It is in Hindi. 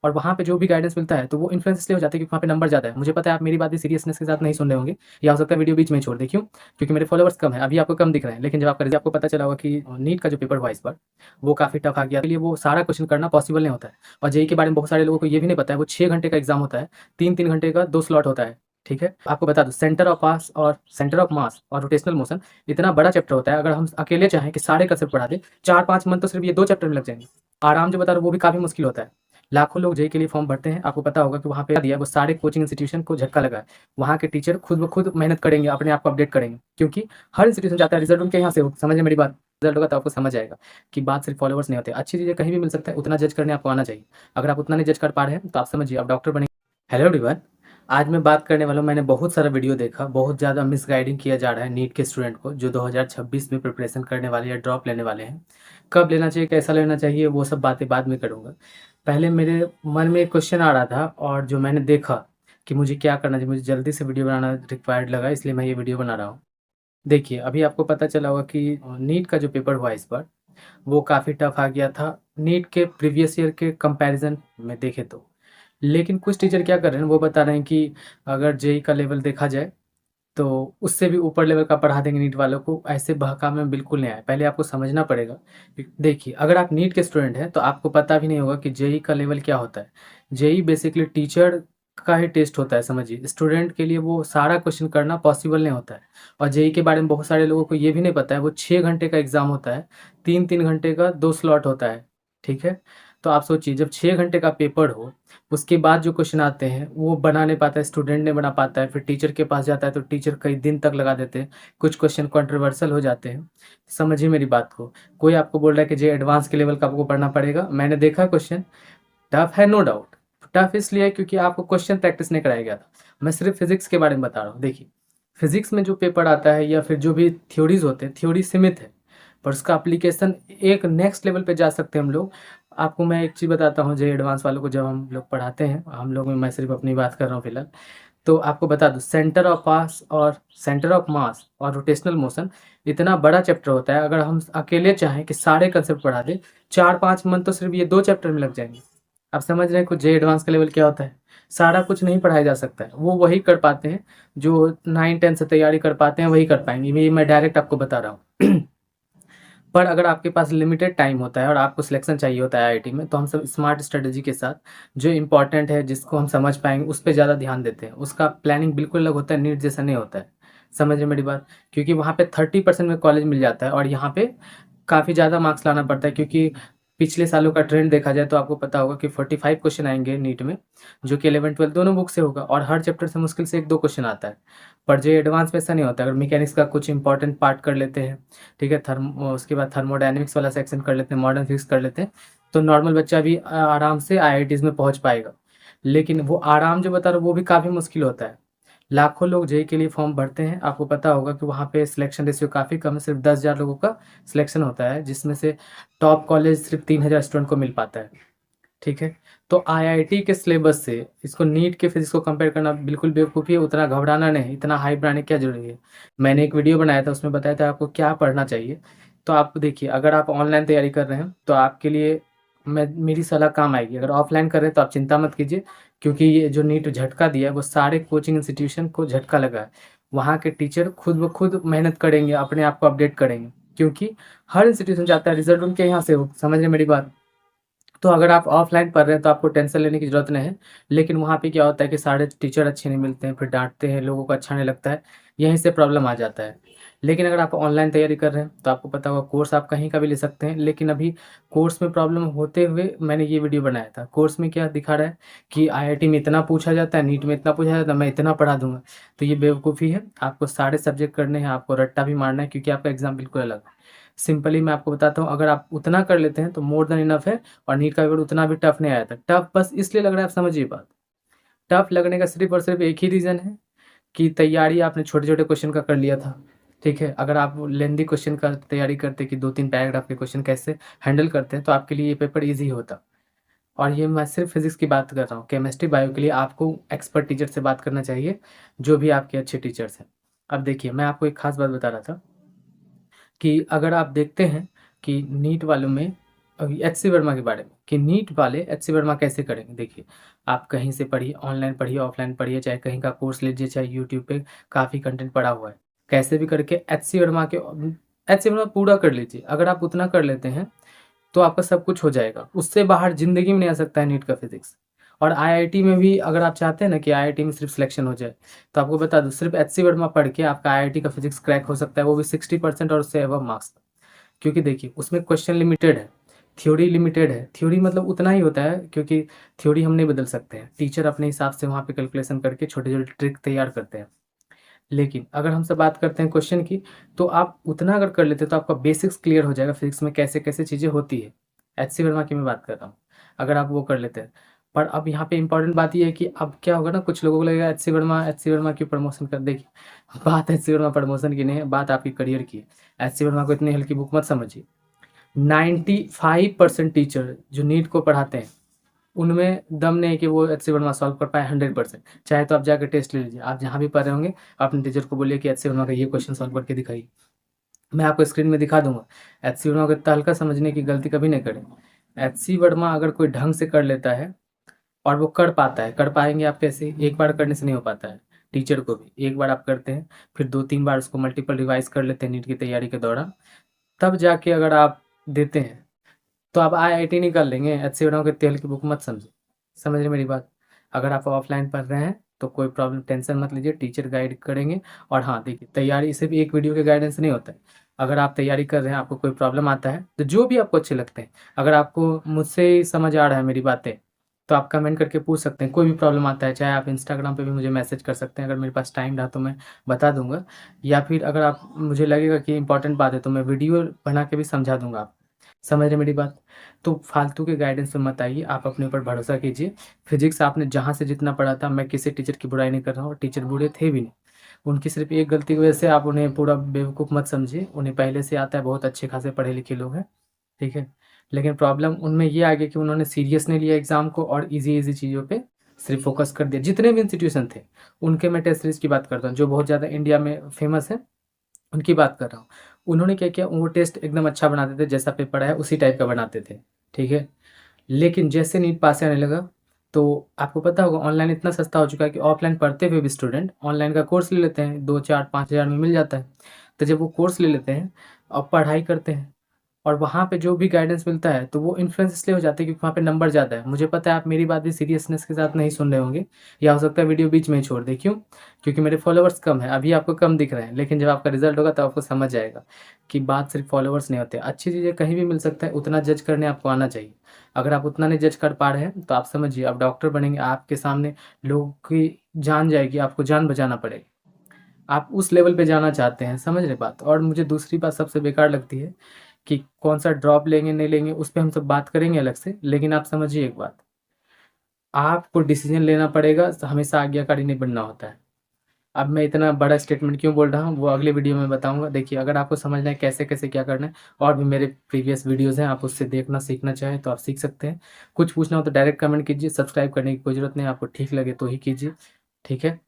और वहाँ पे जो भी गाइडेंस मिलता है तो वो इन्फ्लुएंस इसलिए हो जाता है क्योंकि वहाँ पे नंबर ज़्यादा है। मुझे पता है आप मेरी बात भी सीरियसनेस के साथ नहीं सुन रहे होंगे, या हो सकता है वीडियो बीच में ही छोड़ दें। क्यों? क्योंकि मेरे फॉलोवर्स कम है, अभी आपको कम दिख रहे हैं, लेकिन जब आपका रिजल्ट आपको पता चला होगा कि नीट का जो पेपर हुआ इस बार वो काफ़ी टफ आ गया, के लिए वो सारा क्वेश्चन करना पॉसिबल नहीं होता है। और जेईई के बारे में बहुत सारे लोगों को ये भी नहीं पता है, वो 6 घंटे का एग्जाम होता है, 3-3 घंटे का 2 स्लॉट होता है। ठीक है? आपको बता दूँ, सेंटर ऑफ मास और रोटेशनल मोशन इतना बड़ा चैप्टर होता है, अगर हम अकेले चाहें कि सारे कंसेप्ट पढ़ा दें, 4-5 मंथ तो सिर्फ ये 2 चैप्टर में लग जाएँगे। आराम जो बता रहा हूँ वो भी काफ़ी मुश्किल होता है। लाखों लोग जेईई के लिए फॉर्म भरते हैं, आपको पता होगा कि वहाँ पे दिया वो सारे कोचिंग इंस्टीट्यूशन को झटका लगा है। वहाँ के टीचर खुद ब खुद मेहनत करेंगे, अपने आप को अपडेट करेंगे, क्योंकि हर इंस्टीट्यूशन चाहता है रिजल्ट उनके यहाँ से हो। समझ रहे मेरी बात? रिजल्ट होगा तो आपको समझ आएगा कि बात सिर्फ फॉलोवर्स नहीं होते, अच्छी चीज़ें कहीं भी मिल सकता है, उतना जज करने आपको आना चाहिए। अगर आप उतना नहीं जज कर पा रहे हैं तो आप समझिए आप डॉक्टर बनेंगे। हेलो एवरीवन, आज मैं बात करने वाला हूँ, मैंने बहुत सारा वीडियो देखा, बहुत ज़्यादा मिसगाइडिंग किया जा रहा है नीट के स्टूडेंट को जो 2026 में प्रिपरेशन करने वाले या ड्रॉप लेने वाले हैं। कब लेना चाहिए, कैसा लेना चाहिए, वो सब बातें बाद में करूँगा। पहले मेरे मन में एक क्वेश्चन आ रहा था और जो मैंने देखा कि मुझे क्या करना चाहिए, मुझे जल्दी से वीडियो बनाना रिक्वायर्ड लगा, इसलिए मैं ये वीडियो बना रहा हूँ। देखिए, अभी आपको पता चला होगा कि नीट का जो पेपर हुआ इस बार वो काफ़ी टफ आ गया था नीट के प्रीवियस ईयर के कंपैरिजन में देखें तो। लेकिन कुछ टीचर क्या कर रहे हैं, वो बता रहे हैं कि अगर जेईई का लेवल देखा जाए तो उससे भी ऊपर लेवल का पढ़ा देंगे नीट वालों को। ऐसे बहकावे में बिल्कुल नहीं आए, पहले आपको समझना पड़ेगा। देखिए, अगर आप नीट के स्टूडेंट हैं तो आपको पता भी नहीं होगा कि जेईई का लेवल क्या होता है। जेईई बेसिकली टीचर का ही टेस्ट होता है, समझिए। स्टूडेंट के लिए वो सारा क्वेश्चन करना पॉसिबल नहीं होता है। और जेईई के बारे में बहुत सारे लोगों को ये भी नहीं पता है, वो 6 घंटे का एग्ज़ाम होता है, 3-3 घंटे का 2 स्लॉट होता है। ठीक है? तो आप सोचिए, जब 6 घंटे का पेपर हो, उसके बाद जो क्वेश्चन आते हैं वो बना नहीं पाता है, स्टूडेंट नहीं बना पाता है, फिर टीचर के पास जाता है तो टीचर कई दिन तक लगा देते हैं, कुछ क्वेश्चन कंट्रोवर्शियल हो जाते हैं। समझिए मेरी बात को। कोई आपको बोल रहा है कि जे एडवांस के लेवल का आपको पढ़ना पड़ेगा, मैंने देखा क्वेश्चन टफ है, नो डाउट। टफ इसलिए है क्योंकि आपको क्वेश्चन प्रैक्टिस नहीं कराया गया था। मैं सिर्फ फिजिक्स के बारे में बता रहा हूँ। देखिए, फिजिक्स में जो पेपर आता है या फिर जो भी थ्योरीज होते हैं, थ्योरी सीमित है, पर उसका एप्लीकेशन एक नेक्स्ट लेवल पे जा सकते हैं हम लोग। आपको मैं एक चीज़ बताता हूँ, जे एडवांस वालों को जब हम लोग पढ़ाते हैं, हम लोग में मैं सिर्फ अपनी बात कर रहा हूँ फिलहाल, तो आपको बता दूँ, सेंटर ऑफ मास और रोटेशनल मोशन इतना बड़ा चैप्टर होता है, अगर हम अकेले चाहें कि सारे कंसेप्ट पढ़ा दें, 4-5 मंथ तो सिर्फ ये 2 चैप्टर में लग जाएंगे। आप समझ रहे हैं कुछ जे एडवांस का लेवल क्या होता है? सारा कुछ नहीं पढ़ाया जा सकता है, वो वही कर पाते हैं जो 9-10 से तैयारी कर पाते हैं, वही कर पाएंगे, ये मैं डायरेक्ट आपको बता रहा हूँ। पर अगर आपके पास लिमिटेड टाइम होता है और आपको सिलेक्शन चाहिए होता है आईआईटी में, तो हम सब स्मार्ट स्ट्रेटजी के साथ जो इम्पोर्टेंट है, जिसको हम समझ पाएंगे, उस पर ज़्यादा ध्यान देते हैं। उसका प्लानिंग बिल्कुल अलग होता है, नीट जैसा नहीं होता है। समझ रहे मेरी बात? क्योंकि वहाँ पे 30% में कॉलेज मिल जाता है और यहाँ पे काफ़ी ज़्यादा मार्क्स लाना पड़ता है, क्योंकि पिछले सालों का ट्रेंड देखा जाए तो आपको पता होगा कि 45 क्वेश्चन आएंगे नीट में, जो कि 11-12 दोनों बुक से होगा, और हर चैप्टर से मुश्किल से 1-2 क्वेश्चन आता है। पर जो एडवांस में ऐसा नहीं होता। अगर मैकेनिक्स का कुछ इंपॉर्टेंट पार्ट कर लेते हैं, ठीक है, उसके बाद थर्मोडायनेमिक्स वाला सेक्शन कर लेते हैं, मॉडर्न फिजिक्स कर लेते हैं, तो नॉर्मल बच्चा भी आराम से आईआईटीज़ में पहुंच पाएगा। लेकिन वो आराम जो बता रहा हूँ वो भी काफ़ी मुश्किल होता है। लाखों लोग जेईई के लिए फॉर्म भरते हैं, आपको पता होगा कि वहाँ पे सिलेक्शन रेशियो काफ़ी कम है, सिर्फ 10,000 लोगों का सिलेक्शन होता है, जिसमें से टॉप कॉलेज सिर्फ 3,000 स्टूडेंट को मिल पाता है। ठीक है? तो आईआईटी के सिलेबस से इसको नीट के फिजिक्स को कंपेयर करना बिल्कुल बेवकूफ़ी है, उतना घबराना नहीं, इतना हाइप बनाने की क्या ज़रूरी है। मैंने एक वीडियो बनाया था, उसमें बताया था आपको क्या पढ़ना चाहिए। तो आप देखिए, अगर आप ऑनलाइन तैयारी कर रहे हैं तो आपके लिए मेरी सलाह काम आएगी। अगर ऑफलाइन कर रहे हैं तो आप चिंता मत कीजिए, क्योंकि ये जो नीट झटका दिया है वो सारे कोचिंग इंस्टीट्यूशन को झटका लगा है। वहाँ के टीचर खुद ब खुद मेहनत करेंगे, अपने आप को अपडेट करेंगे, क्योंकि हर इंस्टीट्यूशन चाहता है रिजल्ट उनके यहाँ से हो। समझ रहे मेरी बात? तो अगर आप ऑफलाइन पढ़ रहे हैं तो आपको टेंशन लेने की ज़रूरत नहीं है। लेकिन वहाँ पे क्या होता है कि सारे टीचर अच्छे नहीं मिलते हैं, फिर डाँटते हैं, लोगों को अच्छा नहीं लगता है, यहीं से प्रॉब्लम आ जाता है। लेकिन अगर आप ऑनलाइन तैयारी कर रहे हैं तो आपको पता होगा कोर्स आप कहीं का भी ले सकते हैं। लेकिन अभी कोर्स में प्रॉब्लम होते हुए मैंने ये वीडियो बनाया था। कोर्स में क्या दिखा रहा है कि आईआईटी में इतना पूछा जाता है, नीट में इतना पूछा जाता है, मैं इतना पढ़ा दूँगा। तो ये बेवकूफ़ी है। आपको सारे सब्जेक्ट करने हैं, आपको रट्टा भी मारना है, क्योंकि आपका एग्ज़ाम बिल्कुल अलग है। सिंपली मैं आपको बताता हूँ, अगर आप उतना कर लेते हैं तो मोर देन इनफ है। और नीट का पेपर उतना भी टफ नहीं आया था। टफ बस इसलिए लग रहा है, आप समझिए बात। टफ लगने का सिर्फ और सिर्फ एक ही रीज़न है कि तैयारी आपने छोटे-छोटे क्वेश्चन का कर लिया था। ठीक है? अगर आप लेंथी क्वेश्चन का तैयारी करते कि 2-3 पैराग्राफ के क्वेश्चन कैसे हैंडल करते हैं, तो आपके लिए ये पेपर ईज़ी होता। और ये मैं सिर्फ फिज़िक्स की बात कर रहा हूँ। केमिस्ट्री, बायो के लिए आपको एक्सपर्ट टीचर से बात करना चाहिए, जो भी आपके अच्छे टीचर्स हैं। अब देखिए, मैं आपको एक ख़ास बात बता रहा था कि अगर आप देखते हैं कि नीट वालों में अभी एच सी वर्मा के बारे में कि नीट वाले एच सी वर्मा कैसे करेंगे। देखिए, आप कहीं से पढ़िए, ऑनलाइन पढ़िए, ऑफलाइन पढ़िए, चाहे कहीं का कोर्स लीजिए, चाहे यूट्यूब पे काफ़ी कंटेंट पड़ा हुआ है। कैसे भी करके एच सी वर्मा के एच सी वर्मा पूरा कर लीजिए। अगर आप उतना कर लेते हैं तो आपका सब कुछ हो जाएगा। उससे बाहर ज़िंदगी में नहीं आ सकता है नीट का फिज़िक्स। और आईआईटी में भी अगर आप चाहते हैं ना कि आईआईटी में सिर्फ सिलेक्शन हो जाए, तो आपको बता दूँ सिर्फ एच सी वर्मा पढ़ के आपका आईआईटी का फिज़िक्स क्रैक हो सकता है, वो भी 60% और उससे अबव मार्क्स। क्योंकि देखिए उसमें क्वेश्चन लिमिटेड है, थ्योरी लिमिटेड है। थ्योरी मतलब उतना ही होता है क्योंकि थ्योरी हम नहीं बदल सकते हैं। टीचर अपने हिसाब से वहाँ पे कैलकुलेशन करके छोटे-छोटे ट्रिक तैयार करते हैं। लेकिन अगर हमसे बात करते हैं क्वेश्चन की, तो आप उतना अगर कर लेते हैं तो आपका बेसिक्स क्लियर हो जाएगा फिज़िक्स में कैसे-कैसे चीज़ें होती है। एचसी वर्मा की मैं बात कर रहा हूँ, अगर आप वो कर लेते हैं। पर अब यहाँ पे इम्पोर्टेंट बात ये है कि अब क्या होगा ना, कुछ लोगों को लगेगा एचसी वर्मा क्यों प्रमोशन कर। देखिए, बात एचसी वर्मा प्रमोशन की नहीं है, बात आपकी करियर की है। एचसी वर्मा को इतनी हल्की बुक मत समझिए। 95% टीचर जो नीट को पढ़ाते हैं, उनमें दम नहीं है कि वो एचसी वर्मा सॉल्व कर पाए 100%। चाहे तो आप जाकर टेस्ट ले लीजिए, आप जहाँ भी पढ़ रहे होंगे, अपने टीचर को बोलिए कि एचसी वर्मा का ये क्वेश्चन सॉल्व करके दिखाइए। मैं आपको स्क्रीन में दिखा दूंगा। एचसी वर्मा को इतना हल्का समझने की गलती कभी नहीं करें। एचसी वर्मा अगर कोई ढंग से कर लेता है और वो कर पाता है, कर पाएंगे आप कैसे, एक बार करने से नहीं हो पाता है। टीचर को भी एक बार आप करते हैं, फिर 2-3 बार उसको मल्टीपल रिवाइज कर लेते हैं नीट की तैयारी के दौरान, तब जाके अगर आप देते हैं तो आप आईआईटी निकाल लेंगे। एचसी वर्मा के तेल की बुक मत समझिए, समझ रहे मेरी बात। अगर आप ऑफलाइन पढ़ रहे हैं तो कोई प्रॉब्लम टेंशन मत लीजिए, टीचर गाइड करेंगे। और हाँ देखिए, तैयारी सिर्फ एक वीडियो के गाइडेंस नहीं होता है। अगर आप तैयारी कर रहे हैं, आपको कोई प्रॉब्लम आता है, तो जो भी आपको अच्छे लगते हैं, अगर आपको मुझसे ही समझ आ रहा है मेरी बातें, तो आप कमेंट करके पूछ सकते हैं। कोई भी प्रॉब्लम आता है, चाहे आप इंस्टाग्राम पे भी मुझे मैसेज कर सकते हैं, अगर मेरे पास टाइम रहा तो मैं बता दूंगा। या फिर अगर आप मुझे लगेगा कि इंपॉर्टेंट बात है तो मैं वीडियो बना के भी समझा दूंगा आप। समझ रहे मेरी बात। तो फालतू के गाइडेंस में मत आइए, आप अपने ऊपर भरोसा कीजिए। फिजिक्स आपने जहाँ से जितना पढ़ा था, मैं किसी टीचर की बुराई नहीं कर रहा हूँ, टीचर बुरे थे भी नहीं। उनकी सिर्फ एक गलती की वजह से आप उन्हें पूरा बेवकूफ़ मत समझिए। उन्हें पहले से आता है, बहुत अच्छे खासे पढ़े लिखे लोग हैं, ठीक है। लेकिन प्रॉब्लम उनमें ये आ गया कि उन्होंने सीरियस नहीं लिया एग्ज़ाम को और ईज़ी चीज़ों पे सिर्फ फोकस कर दिया। जितने भी इंस्टीट्यूशन थे, उनके मैं टेस्ट सीरीज़ की बात करता हूँ, जो बहुत ज़्यादा इंडिया में फेमस है, उनकी बात कर रहा हूँ। उन्होंने क्या किया, वो टेस्ट एकदम अच्छा बनाते थे, जैसा पेपर आया उसी टाइप का बनाते थे, ठीक है। लेकिन जैसे नीट पास आने लगा, तो आपको पता होगा ऑनलाइन इतना सस्ता हो चुका है कि ऑफलाइन पढ़ते हुए भी स्टूडेंट ऑनलाइन का कोर्स ले लेते हैं, 2-4-5 हज़ार में मिल जाता है। तो जब वो कोर्स ले लेते हैं और पढ़ाई करते हैं, और वहाँ पे जो भी गाइडेंस मिलता है, तो वो इन्फ्लुएंस इसलिए हो जाते हैं क्योंकि वहाँ पे नंबर ज़्यादा है। मुझे पता है आप मेरी बात भी सीरियसनेस के साथ नहीं सुन रहे होंगे, या हो सकता है वीडियो बीच में ही छोड़ दें। क्यों? क्योंकि मेरे फॉलोवर्स कम है, अभी आपको कम दिख रहे हैं, लेकिन जब आपका रिजल्ट होगा तो आपको समझ आएगा कि बात सिर्फ फॉलोवर्स नहीं होते। अच्छी चीज़ें कहीं भी मिल सकता है, उतना जज करने आपको आना चाहिए। अगर आप उतना नहीं जज कर पा रहे हैं तो आप समझिए आप डॉक्टर बनेंगे, आपके सामने लोगों की जान जाएगी, आपको जान बचाना पड़ेगा। आप उस लेवल पे जाना चाहते हैं, समझ रहे बात। और मुझे दूसरी बात सबसे बेकार लगती है कि कौन-सा ड्रॉप लेंगे, नहीं लेंगे, उस पे हम सब बात करेंगे अलग से। लेकिन आप समझिए एक बात, आपको डिसीज़न लेना पड़ेगा, हमेशा आज्ञाकारी नहीं बनना होता है। अब मैं इतना बड़ा स्टेटमेंट क्यों बोल रहा हूँ, वो अगले वीडियो में बताऊँगा। देखिए, अगर आपको समझना है कैसे-कैसे क्या करना है, और भी मेरे प्रीवियस वीडियोज़ हैं, आप उससे देखना सीखना चाहें तो आप सीख सकते हैं। कुछ पूछना हो तो डायरेक्ट कमेंट कीजिए, सब्सक्राइब करने की कोई ज़रूरत नहीं है, आपको ठीक लगे तो ही कीजिए, ठीक है?